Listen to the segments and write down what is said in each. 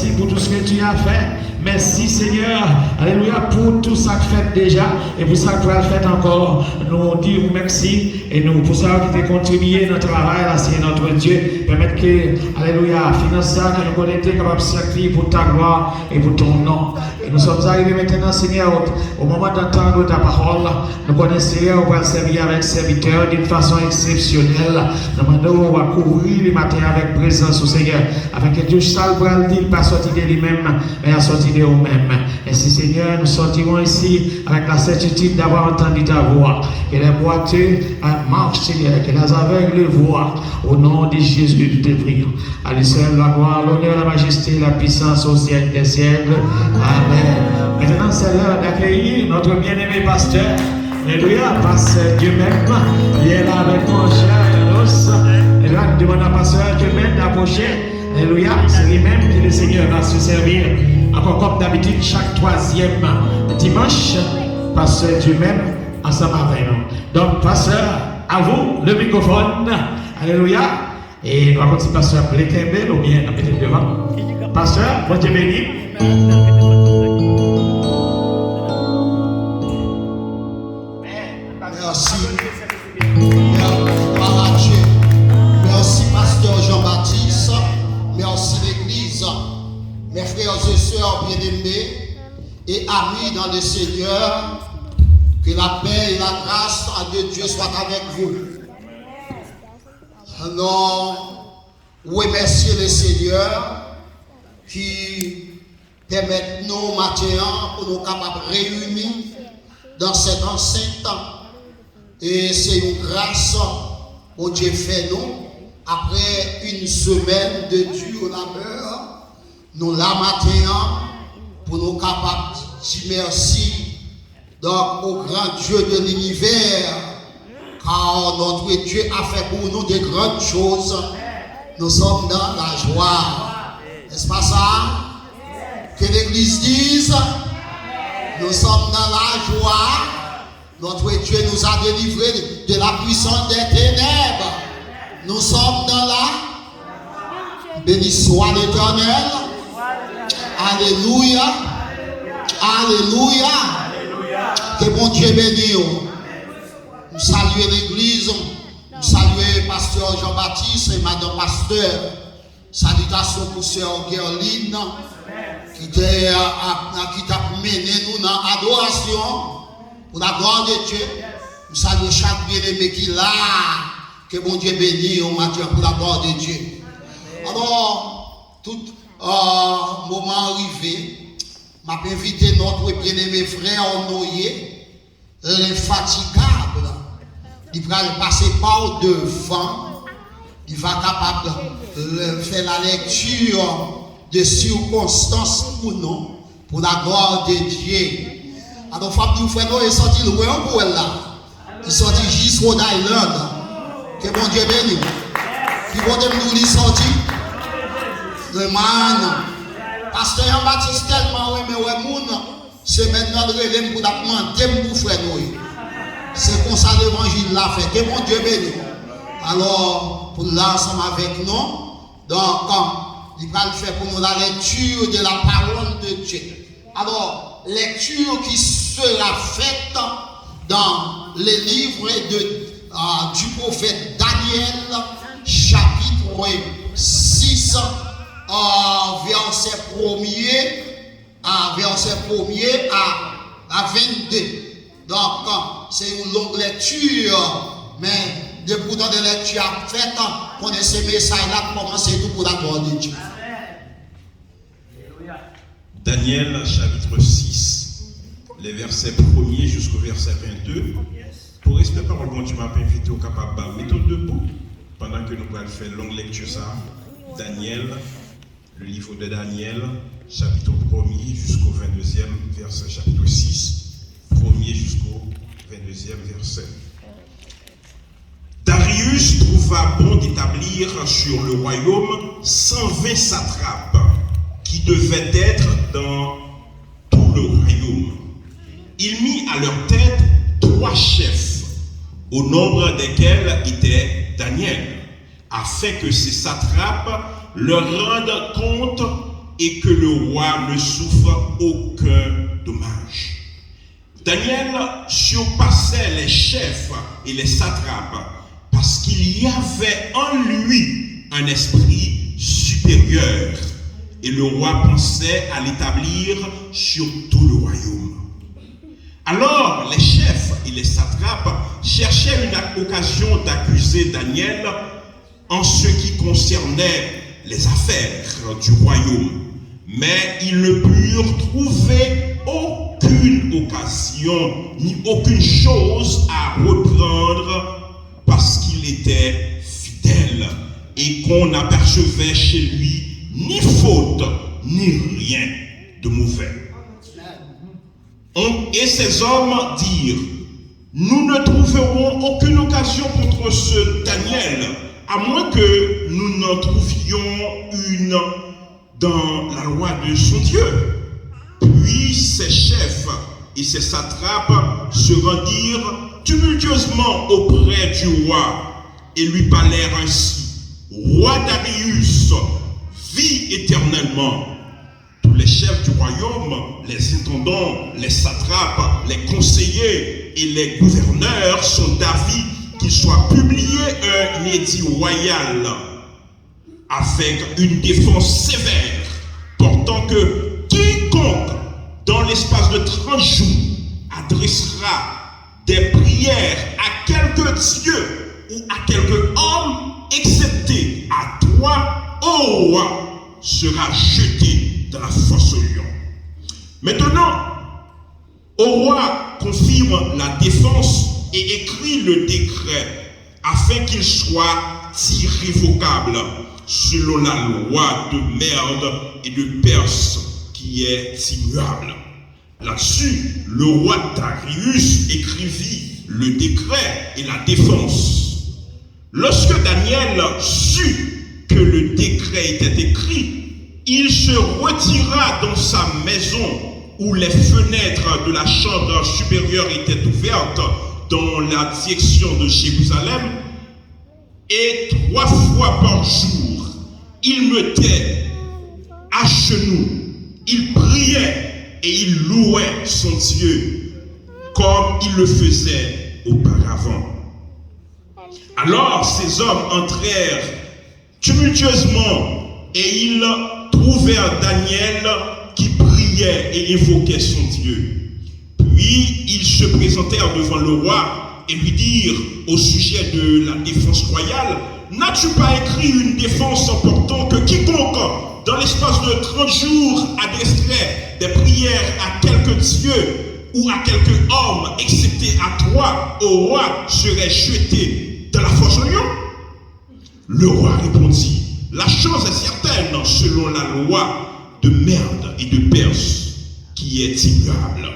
Merci pour tout ce que tu as fait. Merci Seigneur. Alléluia pour tout ça que fait déjà et pour ça que tu as fait encore. Nous disons merci et nous pour ça que tu as contribué dans notre travail là, c'est notre Dieu. Permettre que, alléluia, finance ça que nous connaissons capable de servir pour ta gloire et pour ton nom. Et nous sommes arrivés maintenant, Seigneur, au moment d'entendre ta parole. Nous connaissons, Seigneur, on va servir avec serviteur d'une façon exceptionnelle. Nous demandons, on va couvrir les matins avec présence au Seigneur, afin que Dieu sale pour le dire, pas sortir de lui-même, mais à sortir de nous-mêmes. Ainsi, Seigneur, nous sortirons ici avec la certitude d'avoir entendu ta voix. Que les boiteux marchent, Seigneur, que les aveugles voient. Au nom de Jésus, nous te prions. À lui seul la gloire, l'honneur, la majesté, la puissance au siècle des siècles. Amen. Maintenant, c'est l'heure d'accueillir notre bien-aimé pasteur. Alléluia, pasteur Dieu même. Il est là avec mon cher Ross. Et là, nous demandons à pasteur Dieu même d'approcher. Alléluia, c'est lui-même que le Seigneur va se servir. Encore comme d'habitude, chaque troisième dimanche, pasteur Dieu même, ensemble avec nous. Donc, pasteur, à vous le microphone. Alléluia. Et nous allons continuer pasteur Blekembe, ou bien peut-être devant. Pasteur, bon Dieu béni. Merci. Merci, pasteur Jean-Baptiste. Merci, l'Église. Mes frères et sœurs bien-aimés et amis dans le Seigneur, que la paix et la grâce de Dieu soient avec vous. Nous remercions le Seigneur qui permet nous maintenant pour nous capables de réunir dans cette enceinte. Et c'est une grâce que Dieu fait nous. Après une semaine de dur labeur, nous la maintenant pour nous capables de dire merci donc, au grand Dieu de l'univers, car notre Dieu a fait pour nous de grandes choses. Nous sommes dans la joie. N'est-ce pas ça? Que l'Église dise, nous sommes dans la joie. Notre Dieu nous a délivrés de la puissance des ténèbres. Nous sommes dans la... Béni soit l'Éternel. Alléluia. Alléluia. Que bon Dieu bénisse. Nous saluons l'Église. Nous saluons Pasteur Jean-Baptiste et Madame Pasteur. Salutations pour Sœur Gerline qui t'a mené nous dans l'adoration. Pour la gloire de Dieu, nous saluons chaque bien-aimé qui est là. Que bon Dieu bénisse au matin pour la gloire de Dieu. Alors, tout moment arrivé, m'a invité notre bien-aimé frère Noyer, l'infatigable. Il va passer par devant. Il va capable de faire la lecture de circonstances pour nous, pour la gloire de Dieu. Alors, Fabien Freno est sorti loin pour elle là. Il est sorti juste Rhode Island. Que bon Dieu bénisse. Qui bon Dieu nous dit sorti. Le man. Pasteur Jean-Baptiste tellement aimé ouais moun. C'est maintenant de relève pour demander pour Freno. C'est comme ça l'évangile l'a fait. Que bon Dieu bénisse. Alors, pour l'ensemble avec nous, donc, il va le faire pour nous la lecture de la parole de Dieu. Alors, lecture qui sera faite dans les livres du prophète Daniel, chapitre 6, verset 1er à 22. Donc, c'est une longue lecture, mais depuis tant de lecture faite, connaissez ce message-là, commencez tout pour la gloire de Dieu. Daniel chapitre 6, les versets 1er jusqu'au verset 22. Pour respecter la parole, tu m'as invité au capable de mettre debout pendant que nous allons faire longue lecture ça. Daniel, le livre de Daniel, chapitre 1er jusqu'au 22e verset, chapitre 6, 1er jusqu'au 22e verset. Darius trouva bon d'établir sur le royaume 120 satrapes qui devaient être dans tout le royaume. Il mit à leur tête 3 chefs, au nombre desquels était Daniel, afin que ces satrapes leur rendent compte et que le roi ne souffre aucun dommage. Daniel surpassait les chefs et les satrapes parce qu'il y avait en lui un esprit supérieur et le roi pensait à l'établir sur tout le royaume. Alors les chefs et les satrapes cherchaient une occasion d'accuser Daniel en ce qui concernait les affaires du royaume, mais ils ne purent trouver aucune occasion ni aucune chose à reprendre parce qu'il était fidèle et qu'on n'apercevait chez lui ni faute ni rien de mauvais. Et ces hommes dirent: nous ne trouverons aucune occasion contre ce Daniel, à moins que nous n'en trouvions une dans la loi de son Dieu. Puis ses chefs et ses satrapes se rendirent tumultueusement auprès du roi et lui parlèrent ainsi: Roi Darius, vis éternellement. Tous les chefs du royaume, les intendants, les satrapes, les conseillers et les gouverneurs sont d'avis qu'il soit publié un édit royal avec une défense sévère, portant que quiconque, dans l'espace de 30 jours, adressera des prières à quelque dieu ou à quelque homme, excepté à toi, ô roi, sera jeté dans la fosse au lion. Maintenant, au roi confirme la défense et écrit le décret afin qu'il soit irrévocable selon la loi de Mède et de Perse qui est immuable. Là-dessus, le roi Darius écrivit le décret et la défense. Lorsque Daniel sut que le décret était écrit, il se retira dans sa maison où les fenêtres de la chambre supérieure étaient ouvertes dans la direction de Jérusalem, et 3 fois par jour, il mettait à genoux, il priait et il louait son Dieu comme il le faisait auparavant. Alors ces hommes entrèrent tumultueusement et ils trouvèrent Daniel qui priait et évoquait son Dieu. Puis ils se présentèrent devant le roi et lui dirent au sujet de la défense royale: n'as-tu pas écrit une défense en portant que quiconque, dans l'espace de 30 jours, adresserait des prières à quelque dieu ou à quelque homme, excepté à toi, ô roi, serait jeté dans la fosse au lion? Le roi répondit: la chose est certaine selon la loi de Mède et de Perse qui est immuable.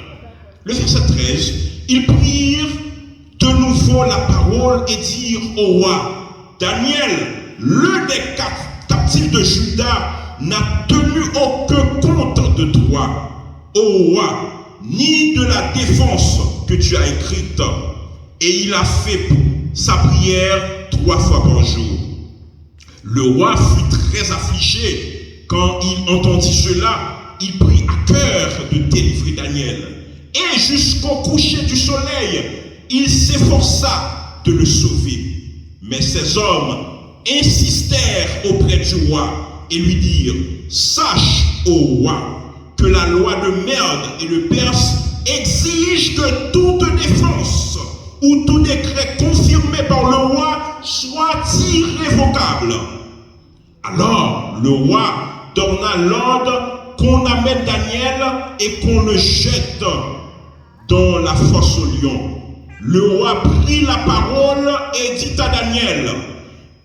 Le verset 13, ils prirent de nouveau la parole et dirent au roi: Daniel, l'un des 4 captifs de Juda, n'a tenu aucun compte de toi, ô roi, ni de la défense que tu as écrite, et il a fait sa prière 3 fois par jour. Le roi fut très affligé quand il entendit cela. Il prit à cœur de délivrer Daniel. Et jusqu'au coucher du soleil, il s'efforça de le sauver. Mais ces hommes insistèrent auprès du roi et lui dirent: sache, ô roi, que la loi de Mède et de Perse exige que toute défense ou tout décret confirmé par le roi soit irrévocable. Alors le roi donna l'ordre qu'on amène Daniel et qu'on le jette dans la fosse au lion. Le roi prit la parole et dit à Daniel: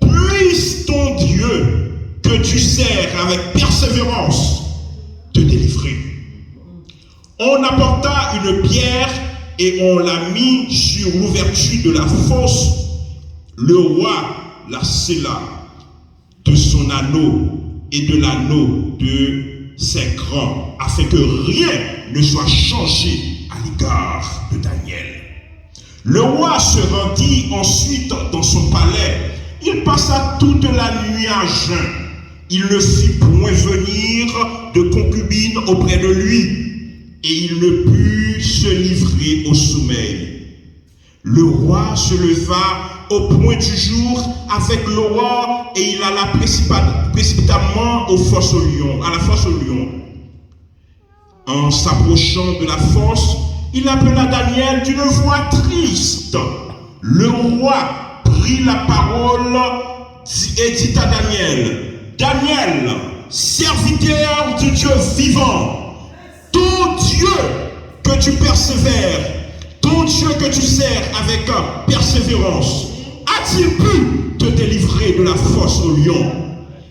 puisse ton Dieu que tu sers avec persévérance te délivrer. On apporta une pierre et on la mit sur l'ouverture de la fosse. Le roi la scella de son anneau et de l'anneau de ses grands, afin que rien ne soit changé à l'égard de Daniel. Le roi se rendit ensuite dans son palais. Il passa toute la nuit à jeun. Il ne fit point venir de concubines auprès de lui, et il ne put se livrer au sommeil. Le roi se leva au point du jour avec l'aurore, et il alla précipitamment à la fosse au lion. En s'approchant de la fosse, il appela Daniel d'une voix triste. Le roi prit la parole et dit à Daniel, Daniel, serviteur du Dieu vivant, ton Dieu que tu persévères, ton Dieu que tu sers avec persévérance, a-t-il pu te délivrer de la fosse au lion?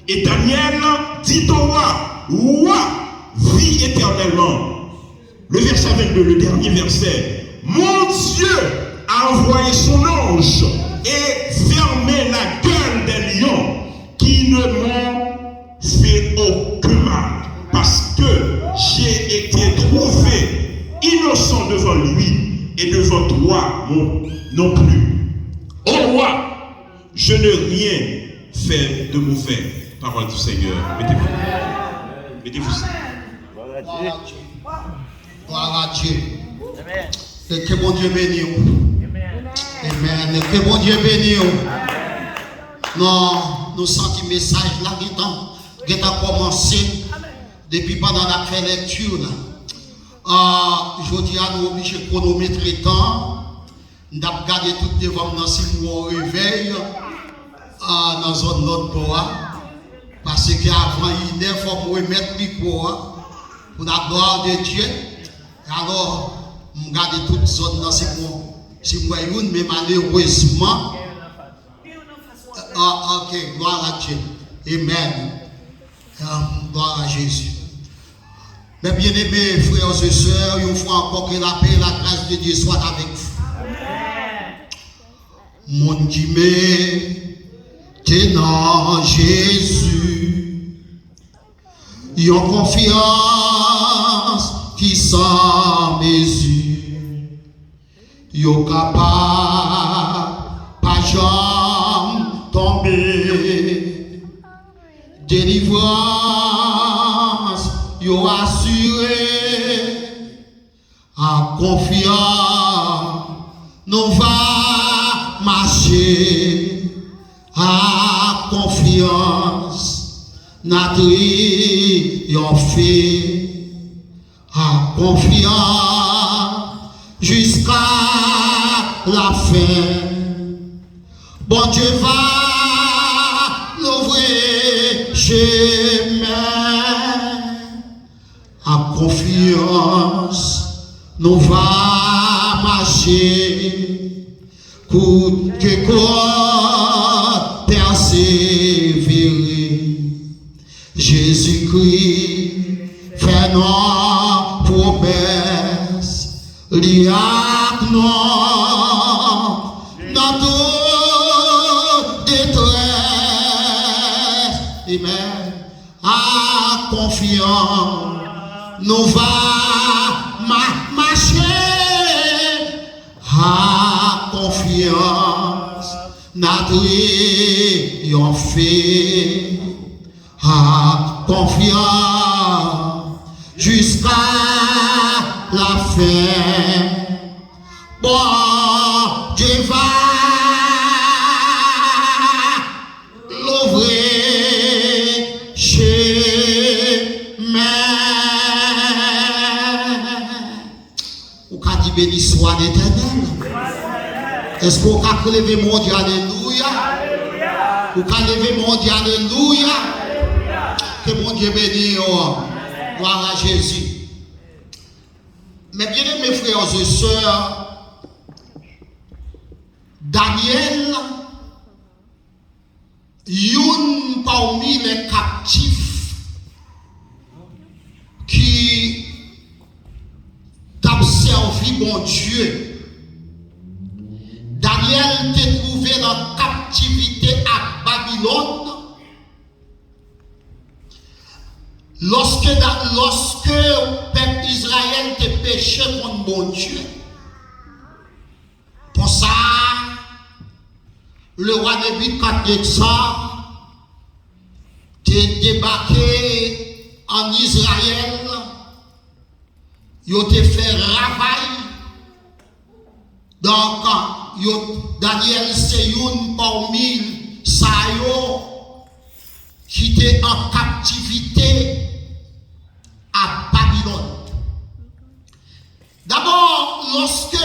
Et Daniel dit au roi, roi, vis éternellement. Le verset 22, le dernier verset. Mon Dieu a envoyé son ange et fermé la gueule des lions qui ne m'ont fait aucun mal, parce que j'ai été trouvé innocent devant lui et devant toi non plus. Ô roi, je n'ai rien fait de mauvais. Parole du Seigneur. Mettez-vous. Mettez-vous. Gloire à Dieu. Et que bon Dieu bénisse. Amen. Et que bon Dieu bénisse. Non, nous sentons le message là qui a commencé depuis pendant la fait lecture. Je dis à nous obligés de chronométrer le temps. Nous avons gardé tout devant nous si nous au réveil dans la zone notre bois. Parce qu'avant, il faut remettre le micro pour la gloire de Dieu. Alors, je garde toute zone dans si moi, mais malheureusement, ok, gloire à Dieu. Amen. Gloire à Jésus. Mes bien-aimés frères et sœurs, une fois encore que la paix et la grâce de Dieu soient avec vous. Mon Dieu, tenant Jésus, yon confiance qui sans mesure, yon capable pas jamais tomber, délivrance yon assuré, en confiance nous va marcher, en confiance notre yon fait. En confiance jusqu'à la fin. Bon Dieu va l'ouvrir chemin. En confiance, nous va marcher. Coûte que quoi persévérer. Jésus-Christ fait nos promesses, liac non, notre détresse, amen, à confiance, nous va marcher, à confiance, notre yon fait, à confiance, jusqu'à la fin. Bon Dieu va l'ouvrir chemin. Ou qu'a dit béni soit l'Éternel. Est-ce qu'on a levé mon Dieu, alléluia? Ou qu'a levé mon Dieu, alléluia? Que mon Dieu bénisse. Gloire à Jésus. Mais bien mes frères et sœurs, Daniel, une parmi les captifs qui t'a servi mon Dieu. Daniel t'est trouvé dans captivité à Babylone. Lorsque le peuple Israël te péché contre mon Dieu, pour ça, le roi Nebuchadnezzar te débarqué en Israël, ils ont fait travail. Donc, Daniel, c'est une parmi ça qui était en captivité à Babylone. D'abord, lorsque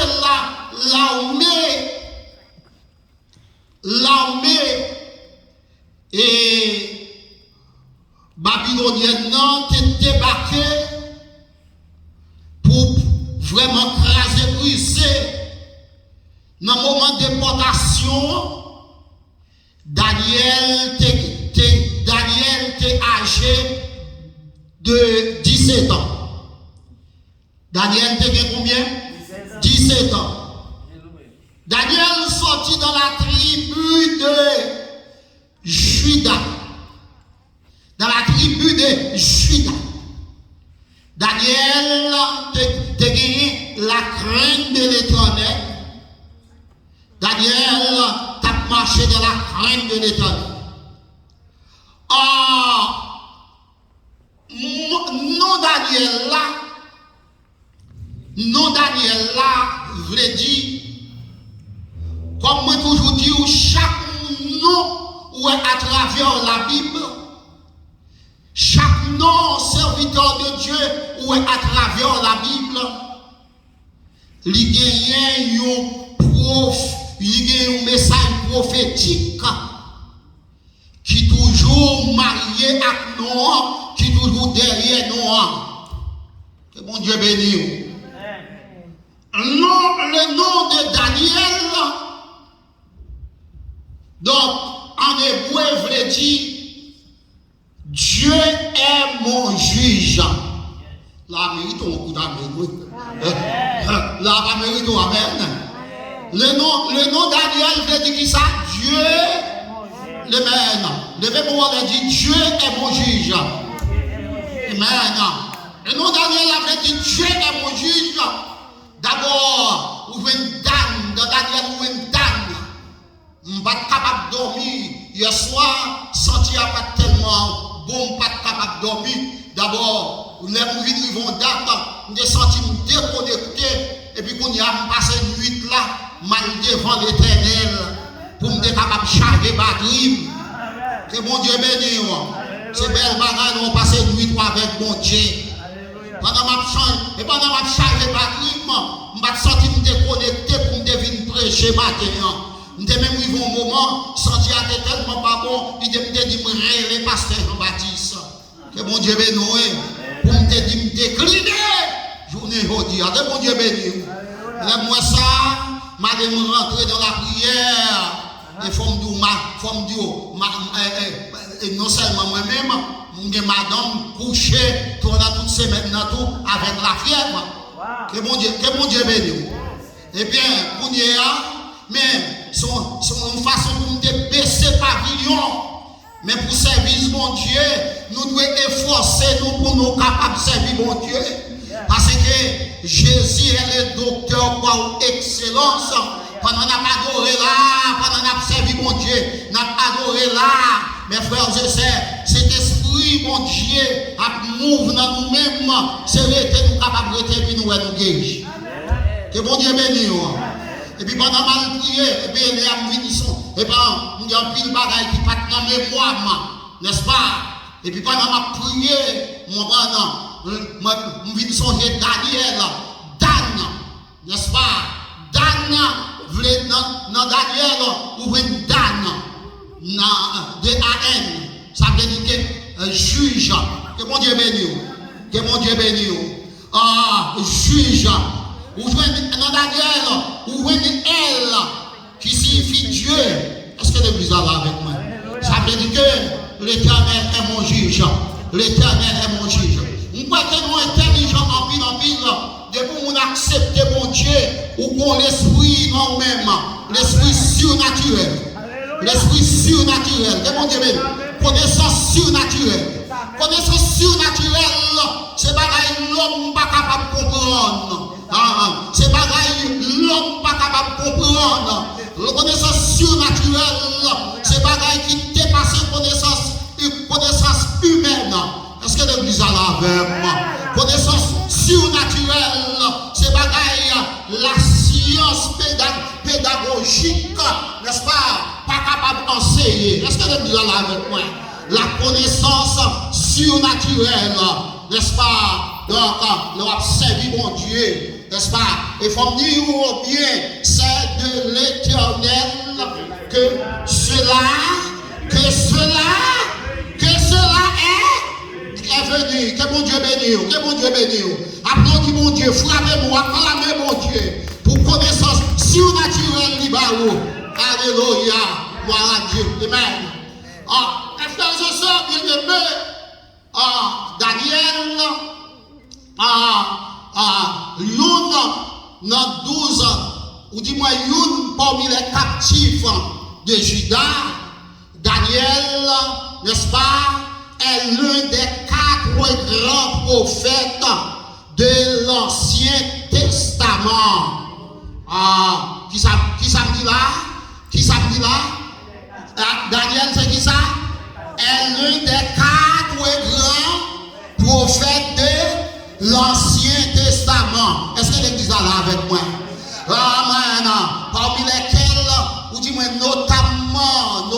l'armée et babylonienne est débarquée pour vraiment craser, briser. Dans le moment de déportation, Daniel était âgé de 17 ans. Daniel était combien? 17 ans. Daniel sortit dans la tribu de Juda. Dans la tribu de Juda. Daniel a gagné la crainte de l'Éternel. Daniel a marché dans la crainte de l'Éternel. Non Daniel là, voulait dire, comme moi toujours dis, chaque nom ou à travers la Bible, chaque nom serviteur de Dieu ou à travers la Bible, il y a un message prophétique qui toujours marié avec nous, qui toujours derrière nous. Que bon Dieu bénisse. Le nom de Daniel, donc en hébreu, veut dire Dieu est mon juge. La mérite au coup d'amen. La mérite au amen. Le nom Daniel veut dire qui ça? Dieu, le même. Le même mot veut dire Dieu est mon juge. Amen. Le nom Daniel veut dire Dieu est mon juge. D'abord, vous venez Dan, dans Daniel, vous venez Dan. Je ne suis pas capable de dormir. Hier soir, senti pas tellement bon, pas capable de dormir. D'abord, les mouvements vont date, je senti me déconnecté. Et puis, quand il y a passé une nuit là, mal devant l'Éternel, pour me capable de charger batterie. Que bon Dieu bénisse. C'est belle bagarre, on passe une nuit avec bon Dieu. Pendant ma charge batterie, je me senti me déconnecté pour me devenir prêcher matin. Je me même eu un moment, senti tellement pas bon, il me dit me rêver pasteur Jean-Baptiste. Que bon Dieu bénisse. Pour me dire me décliner. Journée aujourd'hui, que bon Dieu bénisse. Moi ça, madame rentrer dans la prière. Et non seulement moi-même, madame couchée pendant toute semaine avec la fièvre. Que bon Dieu bénisse. Eh bien, pour nous, mais son façon pour nous baisser pavillon. Mais pour servir mon Dieu, nous devons efforcer nous pour nous capables de servir mon Dieu. Parce que Jésus est le docteur par excellence. Pendant qu'on a adoré là, pendant qu'on a servi mon Dieu, on a adoré là. Mes frères et sœurs, cet esprit, mon Dieu, a mouvé dans nous-mêmes. C'est resté nous capables de rester et nous guérir. Que bon Dieu bénisse. Et puis pendant mal prier, et puis les amis sont, et bien, il y a un pile de bagaille qui pas dans mémoire, n'est-ce pas? Et puis pendant ma prière, je viens songer Daniel, Dan, n'est-ce pas? Dan, dans Daniel, ou venez Dan, D-A-N, ça veut dire que juge, que mon Dieu bénisse, que mon Dieu bénisse, juge. Ou dans Daniel, ou elle, qui signifie Dieu. Est-ce que l'église est là avec moi? Ça veut dire que l'Éternel est mon juge. L'Éternel est mon juge. On croit que nous intelligents en pile, depuis qu'on accepte mon Dieu, ou qu'on l'esprit dans nous-mêmes, l'esprit surnaturel. L'esprit surnaturel. Que mon Dieu bénisse. Connaissance surnaturelle. Connaissance surnaturelle, c'est bagaille l'homme pas capable de comprendre. C'est bagaille l'homme pas capable de comprendre. La connaissance surnaturelle, c'est bagaille qui dépasse connaissance humaine. Est-ce que l'église a là avec moi? Connaissance surnaturelle, c'est bagaille, la science pédagogique, n'est-ce pas capable d'enseigner. Est-ce que l'église a là avec moi? La connaissance surnaturelle, n'est-ce pas? Donc, nous avons servi mon Dieu, n'est-ce pas? Et il faut me dire bien, c'est de l'Éternel que cela est venu. Que mon Dieu bénisse, que mon Dieu bénisse. Applaudis mon Dieu, frappez-moi, acclamez mon Dieu. Pour connaissance surnaturelle, libéraux. Alléluia, gloire à Dieu. Amen. Mes frères et sœurs bien-aimés, Daniel, Youn, dans 12 ans, ou dis-moi, Youn parmi les captifs de Juda, Daniel, n'est-ce pas, est l'un des 4 grands prophètes de l'Ancien Testament. Qui ça me dit là? Qui ça me dit là? Daniel, c'est qui ça? Est l'un des 4 grands prophètes de l'Ancien Testament. Est-ce que l'église est là avec moi? Amen. Parmi lesquels, ou dis-moi notamment,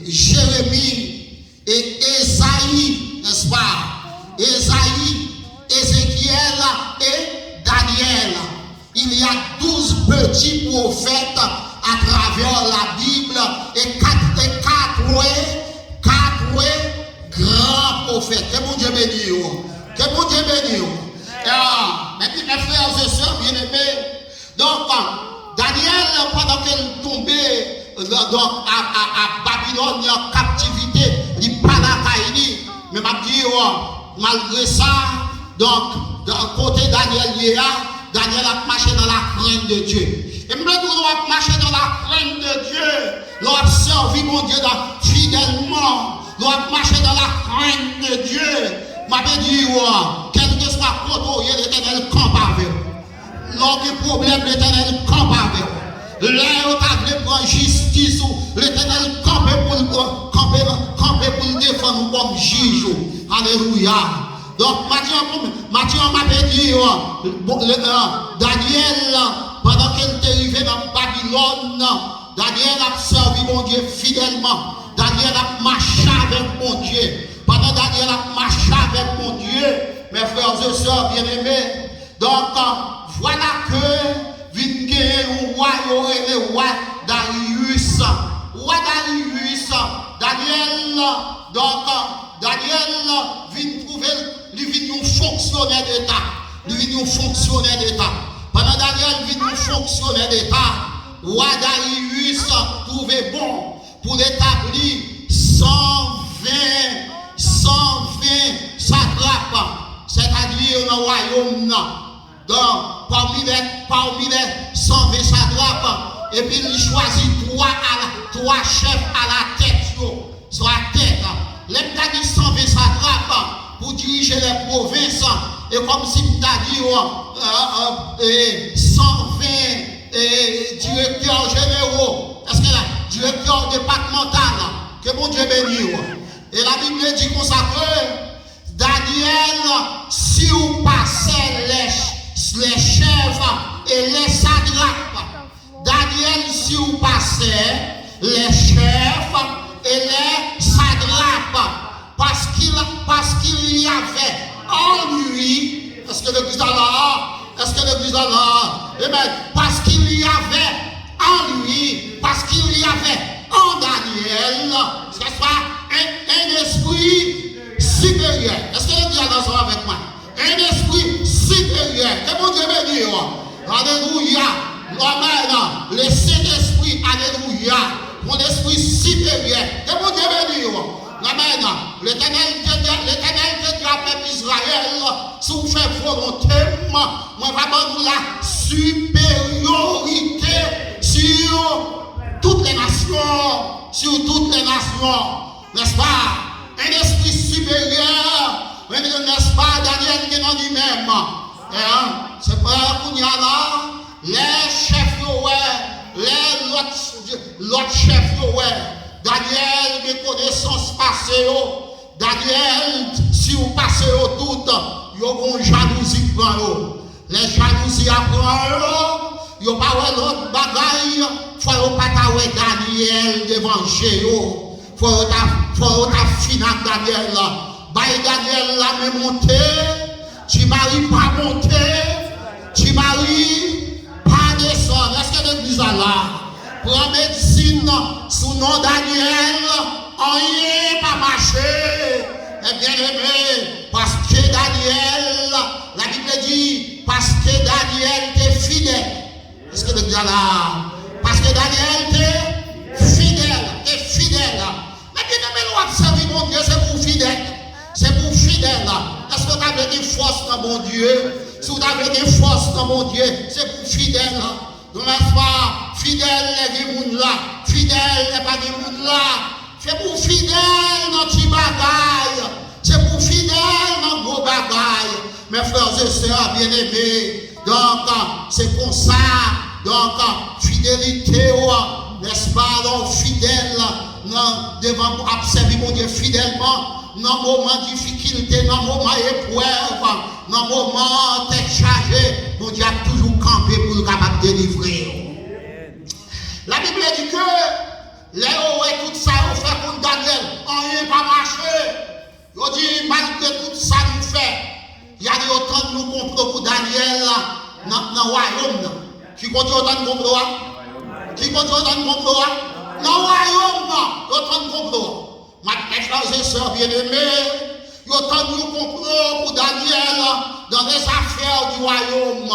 Jérémie et Esaïe, n'est-ce pas? Esaïe, Ézéchiel et Daniel. Il y a 12 petits prophètes à travers la Bible et 4 grands prophètes. Que mon Dieu bénisse. Que mon Dieu bénisse. Mes frères et sœurs bien-aimés, donc Daniel, pendant qu'elle tombait à Babylone en captivité, il pas la Kaini, mais m'a dit malgré ça, donc d'un côté Daniel a marché dans la crainte de Dieu. Et même nous avons marché dans la crainte de Dieu, nous avons servi mon Dieu fidèlement, nous avons marché dans la crainte de Dieu. M'a dit quel que soit côté, l'Éternel campe avec. L'autre problème, l'Éternel campe avec. Là, on t'a prendre justice, l'Éternel campe pour le défendre comme juge. Alléluia. Donc, Matthieu m'avait dit, Daniel, pendant qu'elle était arrivé dans Babylone, Daniel a servi mon Dieu fidèlement. Daniel a marché avec mon Dieu. Pendant Daniel a marché avec mon Dieu, mes frères et sœurs bien-aimés. Donc, voilà que vient un roi, le roi Darius. Roi Darius, Daniel, donc, Daniel vient trouver, lui vient un fonctionnaire d'État. Pendant Daniel vient un fonctionnaire d'État, roi Darius trouvait bon pour établir 120 satrapes, c'est-à-dire dans le royaume. Donc, parmi les 120 satrapes, et puis il choisit 3 chefs à la tête, sur la tête. L'État dit 120 satrapes pour diriger les provinces, et comme si tu as dit 120 directeurs généraux, est-ce que là, directeur départemental, que mon Dieu bénisse. Et la Bible dit comme ça que Daniel, si vous passez les chefs et les satrapes, Daniel, si vous passez les chefs et les satrapes, parce qu'il y avait en lui, est-ce que l'église est là? Est-ce que l'église est là? Amen. Parce qu'il y avait en lui, parce qu'il y avait en Daniel, c'est pas un esprit supérieur. Est-ce que l'église est là avec moi? Un esprit supérieur. Que mon Dieu bénisse. Alléluia. Amen. Le Saint-Esprit, alléluia. Mon esprit supérieur. Que mon Dieu bénisse. Amen. L'Éternel Dieu a fait Israël, si vous faites volonté, moi je vais vous la supériorité sur toutes les nations, n'est-ce pas? Un esprit supérieur, n'est-ce pas, Daniel qui est dans lui-même. C'est pas qu'on y a là, les chefs, l'autre chef, Daniel, des connaissances passées. Daniel, si vous passez tout, vous avez une jalousie pour vous. Les jalousies après vous, vous n'avez pas l'autre bagaille. Il ne faut pas Daniel devant chez vous. Il faut pas finir Daniel. Daniel l'a même monté. Tu maries pas monté. Tu maries pas descendre. Est-ce que l'église est là? Prends médecine sous nom Daniel. Rien pas marché. Eh bien aimé, parce que Daniel, la Bible dit, parce que Daniel était fidèle. Est-ce que l'église est là? Parce que Daniel était fidèle. Mais bien aimé, nous servir mon Dieu, c'est pour fidèle. C'est pour fidèle. Est-ce que vous avez des forces dans mon Dieu? Si vous avez des forces dans mon Dieu, c'est pour fidèle. Donc, n'est-ce pas? Fidèle, les gens là. Fidèle, les pas des gens là. C'est pour fidèle, notre petit bagaille. C'est pour fidèle, notre gros bagaille. Mes frères et sœurs bien-aimés. Donc, c'est comme ça. Donc, fidélité, n'est-ce pas? Donc, fidèle, devant observer mon Dieu fidèlement. Dans moment de difficulté, dans moment épreuve, dans moment tête chargée, mon Dieu a toujours campé pour le capable de délivrer. La Bible dit que les hauts et tout ça, on fait pour Daniel, on n'y est pas marché. On dit, malgré tout ça, nous fait, il y a des autant de nous comprendre pour Daniel dans le royaume. Qui continue autant de comprendre? Qui continue autant de comprendre? Dans le royaume, autant de comprendre. Mes frères et sœurs bien-aimés, il y a autant de nous comprendre pour Daniel dans les affaires du royaume.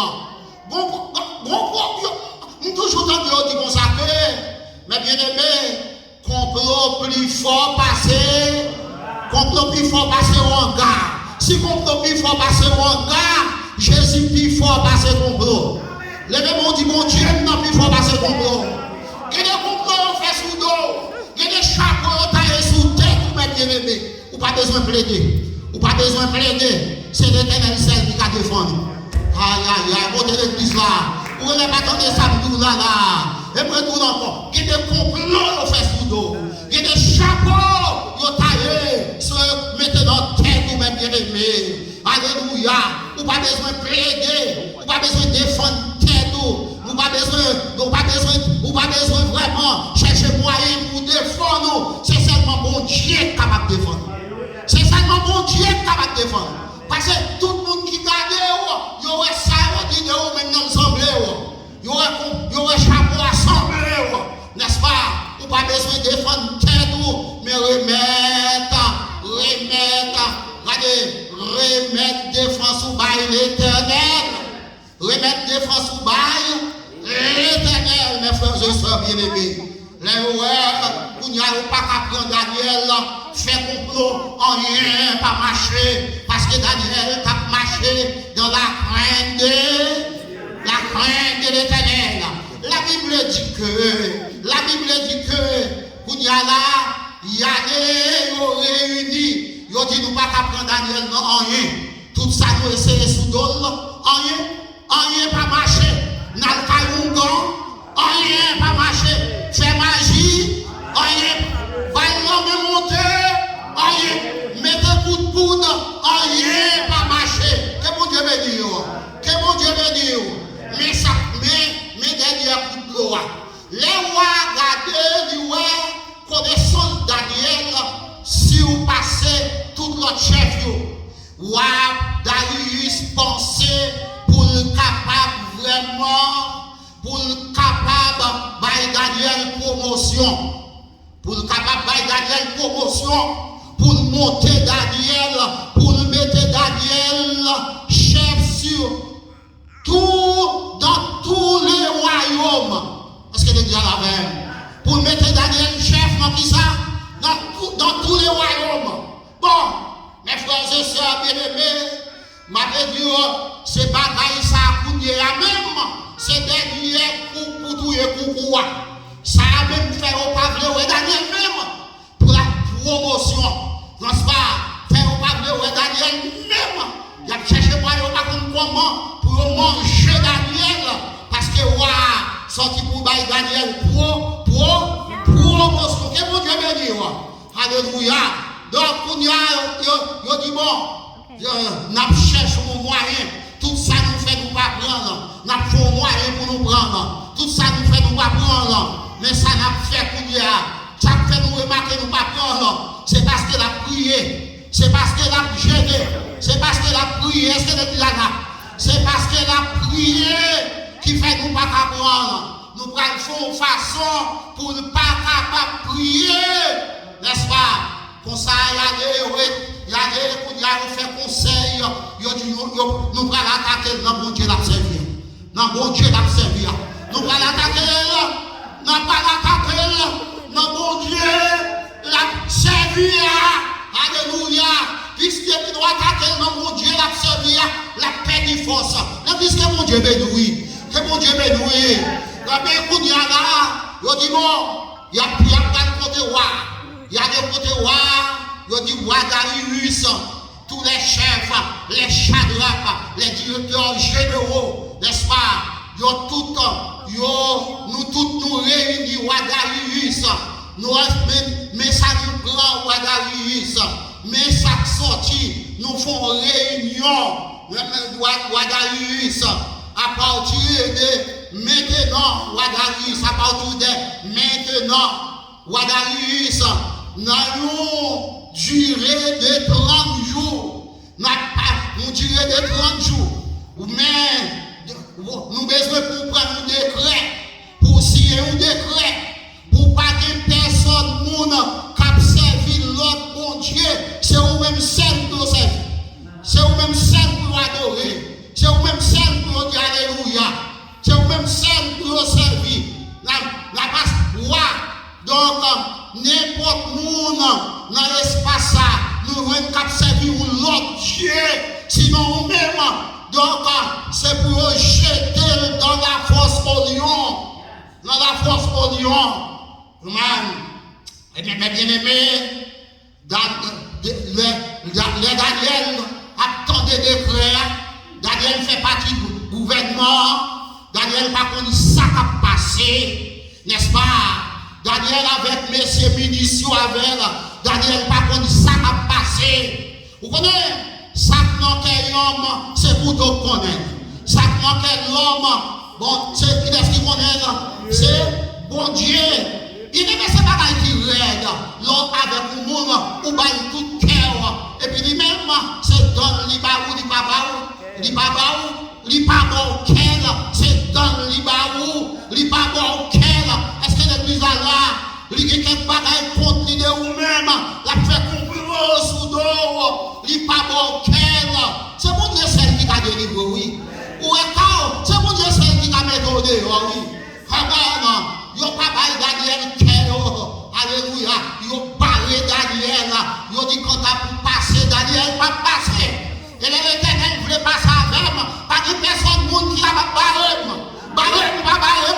Nous toujours entendu dire comme ça que, mais bien-aimés, complot plus fort passé, complot plus fort passé au hangar. Si complot plus fort passé au hangar, Jésus plus fort passé complot. Les mêmes ont dit, mon Dieu, non plus fort passé complot. Il y a des complots fait sous dos. Il y a des chapeaux taillés sous tête, mes bien-aimés. Ou pas besoin de plaider. Ou pas besoin de plaider. C'est l'Éternel seul qui a défendu. Aïe, montez l'église là. Vous n'avez pas entendu ça là. Et puis tout encore. Il y a des complots fait sous dos. Il y a des chapeaux taillés. Mettez dans tête, ou mes bien-aimés. Alléluia. Ou pas besoin de plaider. Ou pas besoin de défendre tête. Ou pas besoin vraiment chercher moyen pour défendre. C'est seulement bon Dieu qui est capable de défendre. C'est seulement bon Dieu qui est capable de défendre. Parce que tout le monde qui garde, il y aurait ça, il y aurait même ensemble, il y aurait chapeau assemblé, n'est-ce pas? Ou pas besoin de défendre tête, mais remettre défense au bail l'éternel. Remettre défense au bail l'éternel, mes frères et sœurs bien-aimés. Les vous n'y avez pas qu'à prendre Daniel, fait complot, en rien, pas marcher, parce que Daniel a marché dans la crainte de l'éternel. La Bible dit que, vous n'y là, il y a des réunis, ils ont dit nous pas qu'à prendre Daniel, non, en rien. Tout ça nous essayer sous d'eau, en rien, pas marcher. N'a le caillou, rien pas marcher. Fait magie, rien, ballon de monter, rien, mettez coup de poudre, rien pas marcher. Que mon Dieu me dise, mais derrière coup de gloire. Les rois regardez, connaissance Daniel, si vous passez tout notre chef, roi Darius pensait pour le capable vraiment. Pour le capable de Daniel promotion. Pour le capable de Daniel promotion. Pour monter Daniel. Pour mettre Daniel chef sur tout, dans tous les royaumes. Est-ce que déjà la même? Pour mettre Daniel chef dans qui ça? Dans tous les royaumes. Bon, mes frères et sœurs bien-aimés, ma vie, c'est bagaille ça a coûté à même. C'est dernier pour tout et pour ça a même fait au pavillon et Daniel même pour la promotion. N'est-ce pas? Faire au pavillon et Daniel même. Il a cherché moi, il n'y a pas comment pour manger Daniel. Parce que, sorti pour Daniel promotion. que mon Dieu béni. Alléluia. Donc, on y a dit bon, n'a cherché un moyen. Tout ça nous fait nous pas prendre. N'a fait un moyen pour nous prendre. Tout ça nous fait nous pas prendre. Mais ça n'a fait qu'on y a. Ça fait nous remarquer nous pas prendre. C'est parce qu'elle a prié. C'est parce qu'elle a gêné. C'est parce qu'elle a prié. Est-ce qu'elle est là? C'est parce qu'elle a prié qui fait nous pas prendre. Nous prenons une façon pour ne pas capable prier. N'est-ce pas? Comme ça, il y a des fait conseil, nous allons attaquer dans bon Dieu l'a servir. Dans bon Dieu l'a servir. Nous allons attaquer, nous allons attaquer, dans bon Dieu l'a servir. Alléluia. Puisque nous doit attaquer dans bon Dieu l'a servir, la paix de force. Puisque mon Dieu bénit, que mon Dieu bénit. La paix qu'on y a là, il dit bon, il y a plein de côtés roi. Il y a des côtés rois, il dit roi Darius, tous les chefs, les chadrapes, les directeurs généraux, n'est-ce pas? Nous tous nous réunis, roi Darius. Mais ça nous prend, roi Darius. Mais ça sorti, nous faisons réunion, roi Darius. À partir de maintenant, roi Darius, à partir de maintenant, roi Darius, nous avons duré de 30 jours. Nous duré de 30 jours. Mais nous avons besoin pour prendre un décret, pour signer un décret, pour pas que personne qui a servi l'autre bon Dieu. C'est vous-même seul pour servir. C'est vous-même seul pour adorer. C'est vous-même seul pour dire Alléluia. C'est vous-même seul pour servir. La passe roi. Donc, n'importe monde dans l'espace, nous voulons servir l'autre Dieu, sinon nous-mêmes. Donc, c'est pour jeter dans la fosse au lion. Dans la fosse au lion. Et bien aimé, Daniel attendait des frères. Daniel fait partie du gouvernement. Daniel n'a pas connu ça qui a passé. N'est-ce pas? Daniel avec messieurs munitions avec Daniel n'a pas connu ça qui a passé. Vous connaissez? Ça qui manque l'homme, c'est pour d'autres connaître. Ça qui manque l'homme, bon, c'est qui est-ce qui connaît? C'est bon Dieu. Il ne met pas qui raide. L'homme avec le monde, ou bien tout cœur. Et puis lui-même, c'est donne l'Ibaou, l'Ibaou, c'est donne l'Ibaou, l'Ibaou, est-ce que l'église a là? Il y a quelque bagaille contre l'idée ou même, la fait complot sous d'eau, l'Ibaou, c'est mon Dieu celle qui a délivré, oui. Ou est-ce c'est mon Dieu celle qui a méthodé, oui. Amen. Il n'y a pas bail Daniel, alléluia. Il n'y a pas Daniel, il y a dit quand tu as passé, Daniel va passer. Et l'Éternel voulait passer avec moi. Pas de personne qui a barré,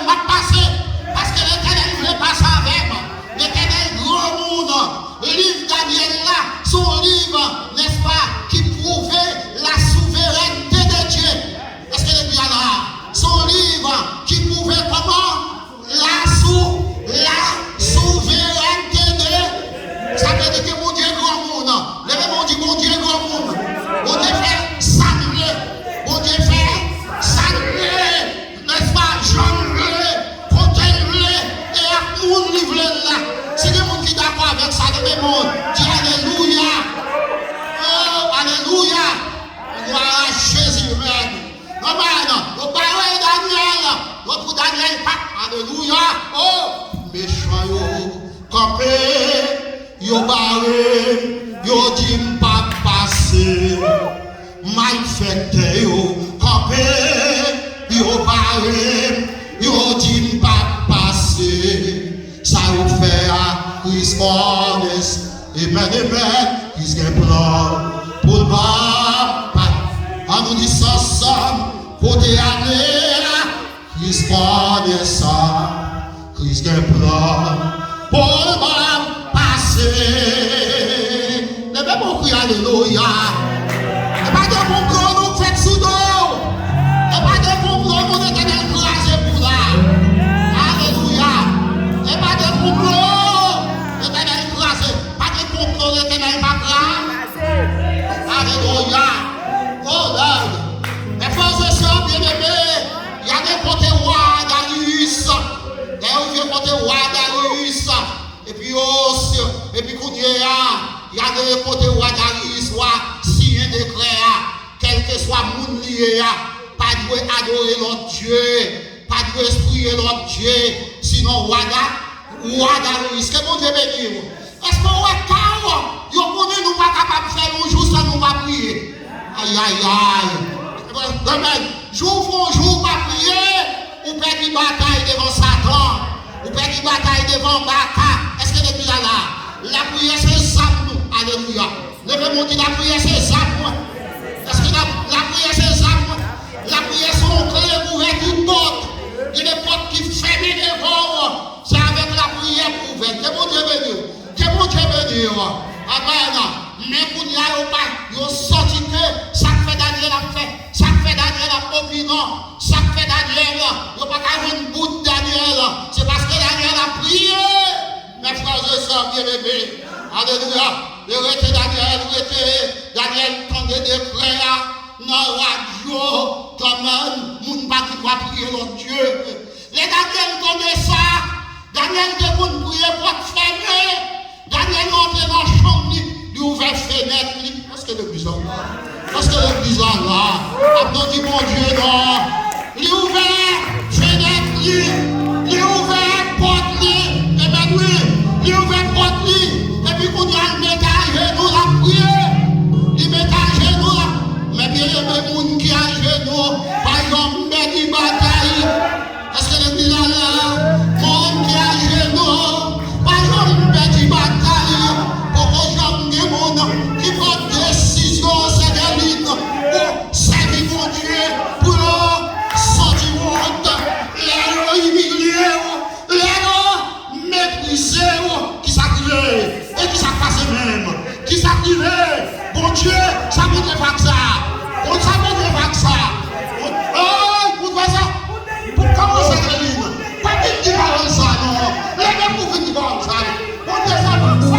va passer. Parce que l'Éternel voulait passer avec moi. L'Éternel grand monde. Le livre Daniel là, son livre, n'est-ce pas, qui prouvait la souveraineté de Dieu. Est-ce que l'Église là? Son livre qui prouvait comment la souveraineté de. Ça veut dire que mon Dieu grand monde. Le même on dit mon Dieu grand monde. Mon Dieu fait sacré. Mon Dieu fait sacré. N'est-ce pas? Genre, contenu, et à mon livre là. Si les gens qui sont d'accord avec ça, le même monde, dit Alléluia. Oh, Alléluia. Gloire à Jésus, même. Non, non, au barré Daniel. L'autre Daniel, Alléluia. Oh, méchant, yo, campé, yo barré, yo dit pas passer. Mal fait, yo, campé, yo barré, yo dit pas passer. Ça vous fait à Christmas. Amen, Christ est plan pour le bas. En nous disant ensemble, pour des années, Christ connaît ça. Christ est plan pour le bas passer. Ne pas beaucoup crier Alléluia. Ne pas de bon gros nous faites sous dos. Ne pas de bon gros nous éternel crasé pour là. Alléluia. Ne pas de bon gros. Alléluia. Oh Lord. Mes frères et sœurs bien-aimés, il y a des côtés rois Darius. Il y a des côtés rois Darius. Et puis aussi, et puis il y a des côtés rois Darius, si un décret, quel que soit mon lié, pas de adorer l'autre Dieu, pas de esprit l'autre Dieu, sinon roi Darius. Que mon Dieu bénisse. Est-ce que vous êtes calme? Vous connaissez, nous pas capables de faire un jour sans nous pas prier. Aïe, aïe, aïe. Demain, jour pas prier, ou perdre une bataille devant Satan, ou perdre une bataille devant Baka. Est-ce que l'église est là? La prière c'est ça pour nous. Alléluia. Levez-moi dit la prière c'est ça pour nous. Est-ce que la prière c'est ça pour nous? La prière c'est une clé pour ouvrir toute porte. Il y a des portes qui ferment devant. C'est avec la prière pour ouvrir. Que mon Dieu bénisse. Que mon Dieu bénisse. Amen. Mais pour n'y aller pas, ils ont sorti que ça fait Daniel a fait, ça fait Daniel a opinant, ça fait Daniel, ils n'ont pas qu'à une bout de Daniel, c'est parce que Daniel a prié. Mes frères et sœurs bien-aimés, alléluia, le rete Daniel tendait des frères, dans la radio, quand même, moun pas qui doit prier l'autre Dieu. Les Daniel tendait ça, Daniel devait prier pour fermer, Daniel entrait dans la chambre, il ouvert fenêtre, parce que l'église là, parce que l'église là, après dit mon Dieu non, il ouvert fenêtre, il ouvert porte, et bien oui, il ouvert porte, et puis qu'on a le métal, nous la prière, il met à genoux là, mais bien il y a des gens qui a genoux, par exemple, met une bataille, est-ce que l'église là, mon qui a genoux, par exemple, met une bataille. Qui prend décision, c'est des lignes pour servir mon Dieu, pour sortir honte, les humilier, les mépriser, qui s'activent et qui s'accroissent même, qui s'activent. Bon Dieu, ça ne peut pas que ça. Ça ne peut pas que ça. Oh, vous voyez ça? Pour commencer les lignes, pas qu'il dit pas ça, non. Les mêmes pour venir voir ça. On dit ça comme ça.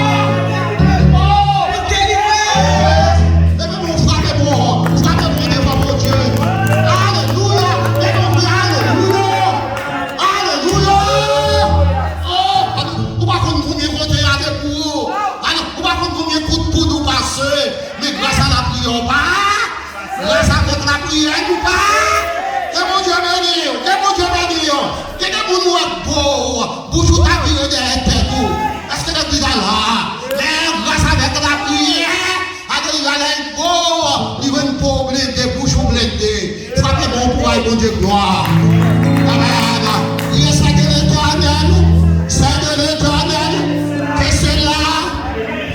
Mais grâce à la prière, grâce à la prière, nous pas. Que mon Dieu bénisse, que mon Dieu bénisse. Que nous sommes beaux, bouche ta vie derrière tête. Est-ce que l'église est là? Mais grâce à la prière, il va être beau, il va être beau, blindé, bouche blindé. Frappez mon poids et mon Dieu gloire. Amen. Il est ça de l'éternel, c'est de l'éternel, que c'est là,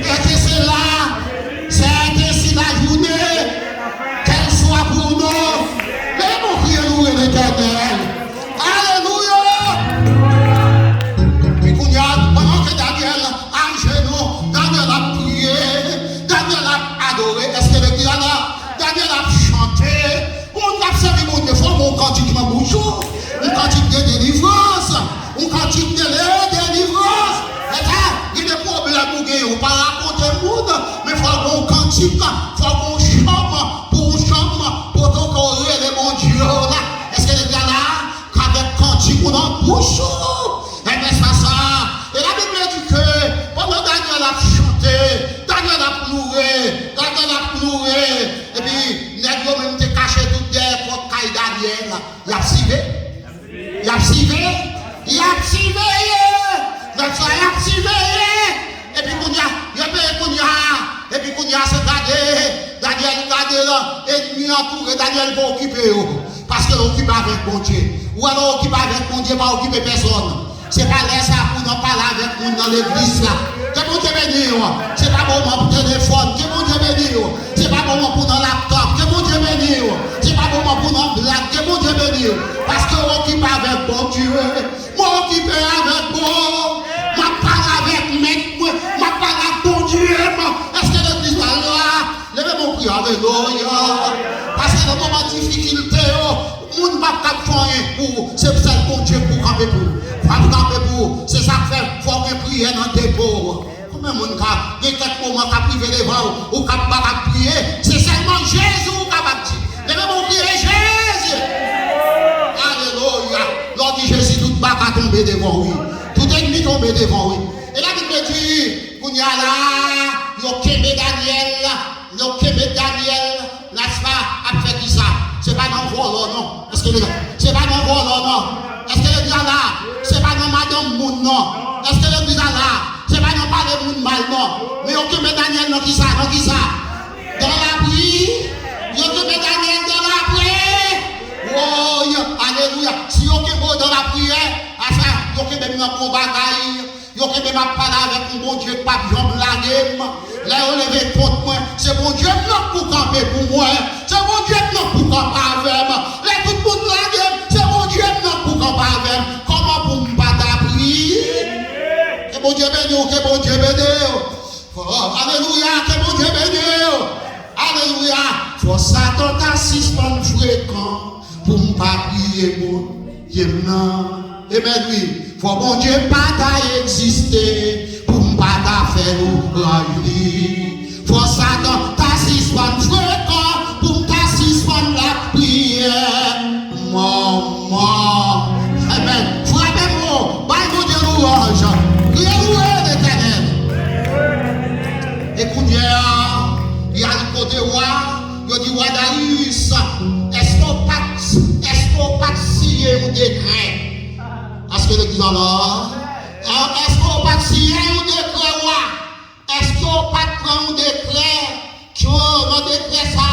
et que c'est là. C'est ainsi la journée, qu'elle soit pour nous. Mais mon prier louer l'éternel. Alléluia. Puis pendant que Daniel a genoux, Daniel a prié, Daniel a adoré. Est-ce que le là, Daniel a chanté. On a servi mon Dieu, mon cantique dans bouche, un cantique de délivrance, un cantique de délivrance. Il y a des problèmes pour gagner, on ne peut pas raconter le monde, mais il faut qu'on cantique, il faut qu'on chante pour qu'on corrige les mon Dieu là. Est-ce que les gars là, qu'avec cantique on en bouche? Et bien ça. Et la Bible dit que pendant Daniel a chanté, Daniel a pleuré, et puis les même te caché tout derrière pour caille Daniel. Il a sivé. Et puis qu'on y a se garder, Daniel garde là, ennemi entouré, Daniel va occuper parce que l'occupe avec mon Dieu. Ou alors occupe avec mon Dieu, pas occuper personne. C'est pas là ça pour nous parler avec nous dans l'église là. Que mon Dieu bénisse. C'est pas bon pour téléphone. Que mon Dieu bénisse. C'est pas bon pour nos laptop. Que mon Dieu bénisse. C'est pas bon pour nos blagues. Que mon Dieu bénisse. Parce que occupe avec bon Dieu. Moi occupe avec bon. Moi parle avec mec. Moi parle avec bon Dieu. Est-ce que l'église là là? Levez mon prière. Alléluia. Parce que le moment de difficulté, on ne va pas faire pour. C'est ça bon Dieu pour camper pour. C'est ça que fait, il faut que prier dans tes pauvres. Combien de monde a quelques moment qu'a privé devant ou qu'a pas prier, c'est seulement Jésus qui a bâti. Mais même on prie Jésus. Alléluia. Lors dit Jésus, tout bas va tomber devant lui. Tout ennemi tomber devant lui. Et la Bible dit, qu'on y a là, yo kembe Daniel, n'est-ce pas, a fait qui ça? C'est pas dans le vol, non. Est-ce que c'est pas dans le vol, non? Est-ce que le gars là, c'est pas dans Madame Moun, non? Est-ce que le gars là, c'est pas dans Parler Moun mal, non? Mais yo kembe Daniel, non, qui ça? Dans la pluie, yo kembe Daniel dans la pluie. Oh, alléluia. Si yo kembe dans la prière, à ça, yo kembe dans mon bagaille. Yo qui m'a parlé avec mon bon Dieu, pas de jambe blaguer. Là, on lève contre moi. C'est bon Dieu non pour camper pour moi. C'est bon Dieu non pour camper avec moi. Là, tout le monde blague. C'est bon Dieu non pour camper avec moi. Comment pour me battre prier? Que bon Dieu bénisse, que bon Dieu bénisse. Alléluia, que bon Dieu bénisse. Alléluia. Faut Satan t'assistant fréquent pour me pas prier pour Dieu non. Amen, oui. Faut bon Dieu pas exister pour ne pas faire l'oubli. Faut Satan t'assistant fréquent pour t'assistant la prière. Maman. Amen. Frappez-moi. Bye mon Dieu louange. Louez l'Éternel. Écoutez, il y a le côté roi. Il dit roi Darius. Est-ce qu'on pas signer un décret? Est-ce que le dit alors? Est-ce qu'on va signer un décret? Est-ce qu'on va prendre un décret? Que le décret ça,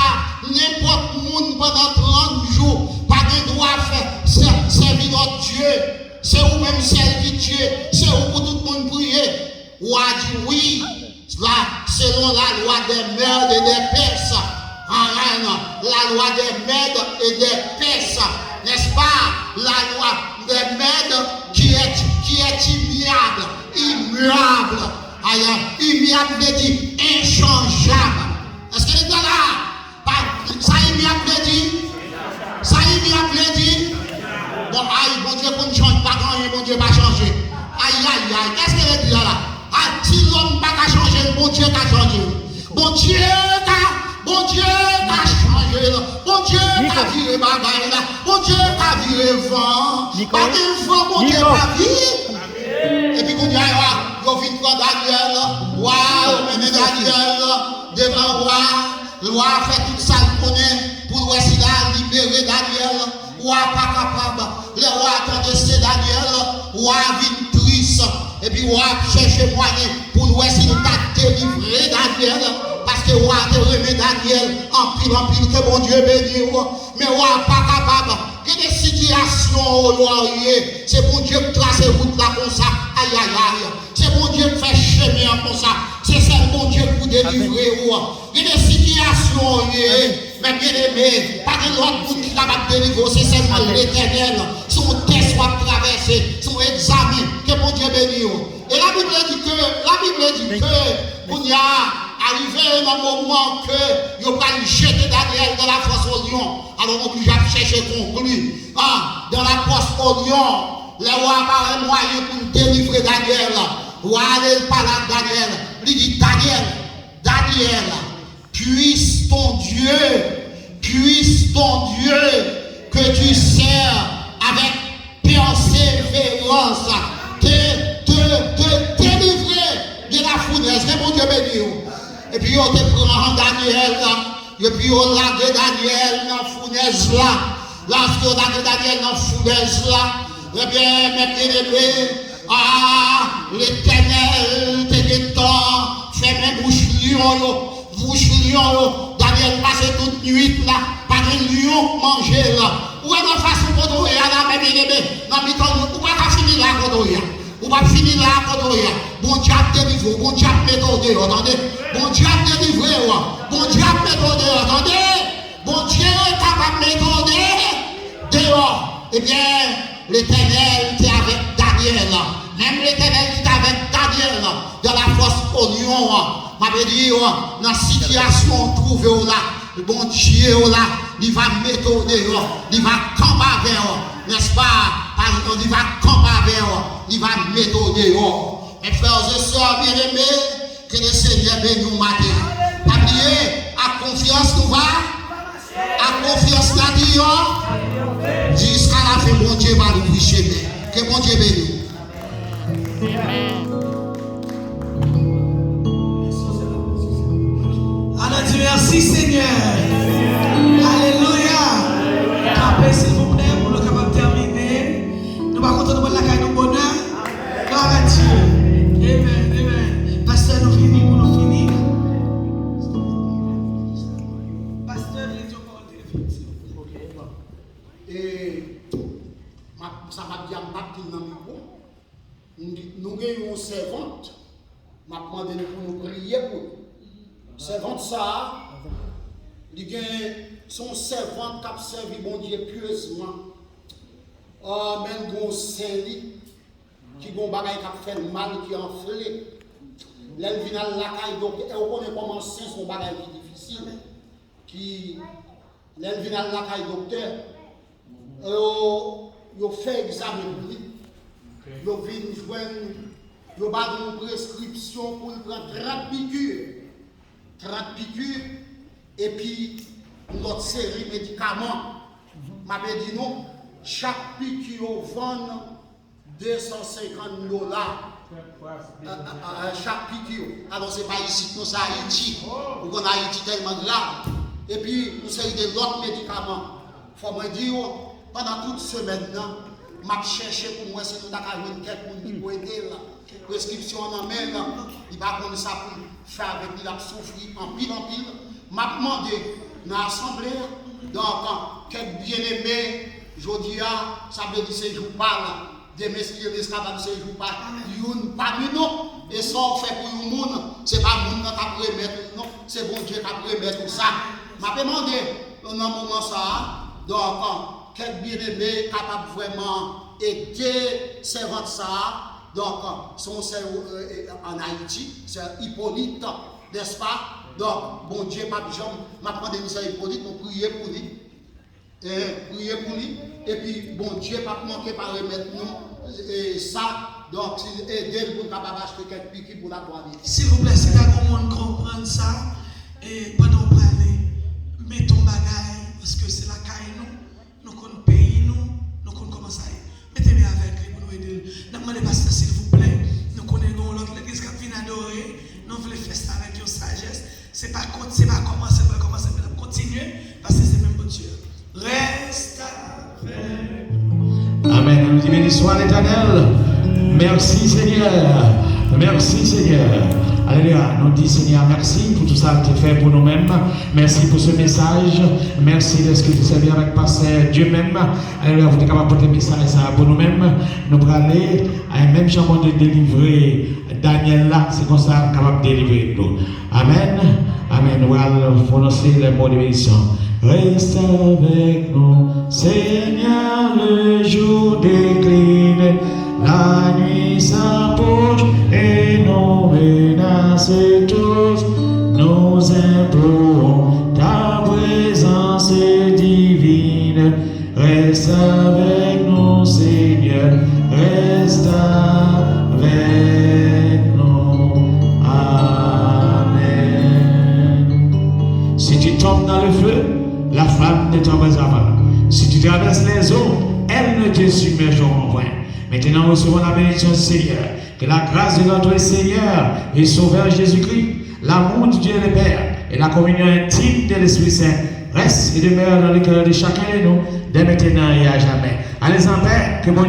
n'importe monde pendant 30 jours, pas de droit faire servir notre Dieu. C'est vous-même celle qui tue, c'est vous pour tout le monde prier. Ou a dit oui, là, selon la loi des mères et des Perses. La loi des Mèdes et des Perses, n'est-ce pas? La loi des Mèdes qui est immuable. Alors, immuable veut dire inchangeable. Est-ce que les gars là, ça immuable veut dire? Ça immuable veut dire? Bon, aïe, bon Dieu, qu'on ne change pas, bon Dieu va changer. Aïe, qu'est-ce que les gars là? Si l'homme n'a pas changé, bon Dieu va changer. Bon Dieu a changé, bon Dieu a viré bagaille là, bon Dieu a viré vent, pas de vent, bon Dieu a viré. Et puis qu'on dit, on vient prendre Daniel, waouh, on met Daniel devant roi, le roi fait tout ça, le connaît, pour voir s'il a libéré Daniel, roi pas capable, le roi attendait c'est Daniel, roi vient triste, et puis roi cherche moyen pour voir s'il a délivré Daniel. Parce que roi te remet Daniel en pile, que mon Dieu bénisse. Mais roi pas capable. Que des situations au laurier, c'est bon Dieu qui trace route là comme ça. Aïe. C'est bon Dieu qui fait chemin comme ça. C'est ça bon Dieu pour délivrer. Que des situations, mais bien aimé, pas de l'autre monde qui est capable de délivrer. C'est seulement l'Éternel. Son test va traverser, son examen. Que mon Dieu bénisse. Et la Bible dit que, on y a arrivé dans le moment que vous allez jeter Daniel dans la fosse au lion. Alors on obligé à chercher conclu. Dans la fosse au lion, le roi a un moyen pour délivrer Daniel. Le roi allait parler à Daniel. Il dit Daniel, puisse ton Dieu que tu sers avec persévérance te délivrer de la fournaise. Que mon Dieu bénisse. Et puis on te prend Daniel, et puis on l'a Daniel dans la fournaise là. Lorsque on a Daniel dans la fournaise là, eh bien, mes bien-aimés, l'Éternel te détend, fait mes bouches lion, Daniel passe toute nuit là, par un lion manger là. Où est la façon pour nous, là, mes bien-aimés, dans le temps, où est-ce qu'on finit là, pour nous? On va finir là, pour nous. Bon Dieu a délivré, bon Dieu a méthode, attendez. Bon Dieu a délivré, bon Dieu a méthode, attendez. Bon Dieu est capable de méthode dehors. Eh bien, l'Éternel était avec Daniel. Même l'Éternel était avec Daniel dans la fosse au lion. M'avait dit, dans la situation trouvée là, le bon Dieu là, il va méthoder, il va camper, n'est-ce pas? Il va camper, il va méthoder. Mes frères et sœurs bien-aimés, Que le Seigneur bénisse nous matin. Pas oublier, à confiance nous va. À confiance nous dit. Jusqu'à la fin, mon Dieu va nous chemin. Que mon Dieu bénisse. Alors Dieu merci Seigneur. Alléluia. Campez s'il vous plaît pour nous capable de terminer. Nous pas content de voir la caille de bonheur. Gloire à Dieu. Amen. Amen. Pasteur nous finit pour nous finir. Pasteur les deux paroles Et ça m'a dit à Martin dans le micro. Nous avons une servante. M'a demandé pour nous prier pour nous. Servante ça, il y a son servante qui a servi bon Dieu pieusement. Même gon Saint-Lit, qui gon bagay qui a fait mal, qui a enflé. L'elle vient à la caille, donc elle connaît comment c'est son bagay qui est difficile. Qui, l'elle vient à la caille docteur, il fait examen pour lui. Il vient joindre, il va une prescription pour prendre 30 piqûres. 30 piqûres et puis notre série médicaments. M'avait dit non, chaque piqûre vend $250. Chaque piqûre. Alors c'est pas ici, non, c'est Haïti. Nous avons Haïti tellement grave. Et puis nous avons de l'autre médicaments. Il faut me dire, pendant toute semaine, je cherché pour moi si nous avons quelqu'un qui peut aider là. Prescription en main, il va comme ça pour faire avec lui, il a souffert en pile. M'a demandé dans l'assemblée, donc, quel bien-aimé, je dis, ça veut dire que c'est jour pas là, des messieurs, des esclaves, c'est jour pas, yon parmi nous, et ça on fait pour le monde, c'est pas le monde qui a remettre, non, c'est bon Dieu qui a remettre tout ça. M'a demandé, dans un moment ça, donc, quel bien-aimé capable vraiment aider servante ça. Donc, son en Haïti, c'est Hippolyte, n'est-ce pas? Donc, bon Dieu, m'a demandé de Hippolyte, nous prier pour lui. Et puis, bon Dieu, pas manquer par remettre nous. Et ça, donc, aider pour capable acheter quelques piquets pour la gloire. S'il vous plaît, c'est pas comment on comprend ça. Et pendant qu'on parle, mettons bagaille, parce que c'est la caille, nous connaissons le pays, nous connaissons comment ça est. Mettez-les avec lui pour nous aider. Demandez pasteur s'il vous plaît. Nous connaissons l'autre l'église qui vient adorer. Nous voulons faire ça avec une sagesse. C'est pas commencer, mais continuer parce que c'est même bon Dieu. Reste avec nous. Amen. Nous disons béni soit l'Éternel. Merci Seigneur. Merci Seigneur. Alléluia. Nous disons Seigneur merci pour tout ça que tu fais pour nous-mêmes. Merci pour ce message. Merci de ce que tu sais bien avec pasteur Dieu même. Alléluia. Vous êtes capable de porter le message ça pour nous-mêmes. Nous allons aller à un même chambre de délivrer Daniel là. C'est comme ça capable de délivrer nous. Amen. Amen. Nous allons prononcer les mots de bénédiction. Reste avec nous, Seigneur, le jour décline, la nuit s'approche et nos menaces tous. Nous implorons ta présence divine. Reste avec nous, Seigneur, reste avec nous. Amen. Si tu tombes dans le feu, la flamme ne t'embrasera pas. Si tu traverses les eaux, elles ne te submergeront point. Maintenant, recevons la bénédiction du Seigneur. Que la grâce de notre Seigneur et Sauveur Jésus-Christ, l'amour de Dieu le Père et la communion intime de l'Esprit Saint reste et demeure dans le cœur de chacun de nous, dès maintenant et à jamais. Allez en paix, que mon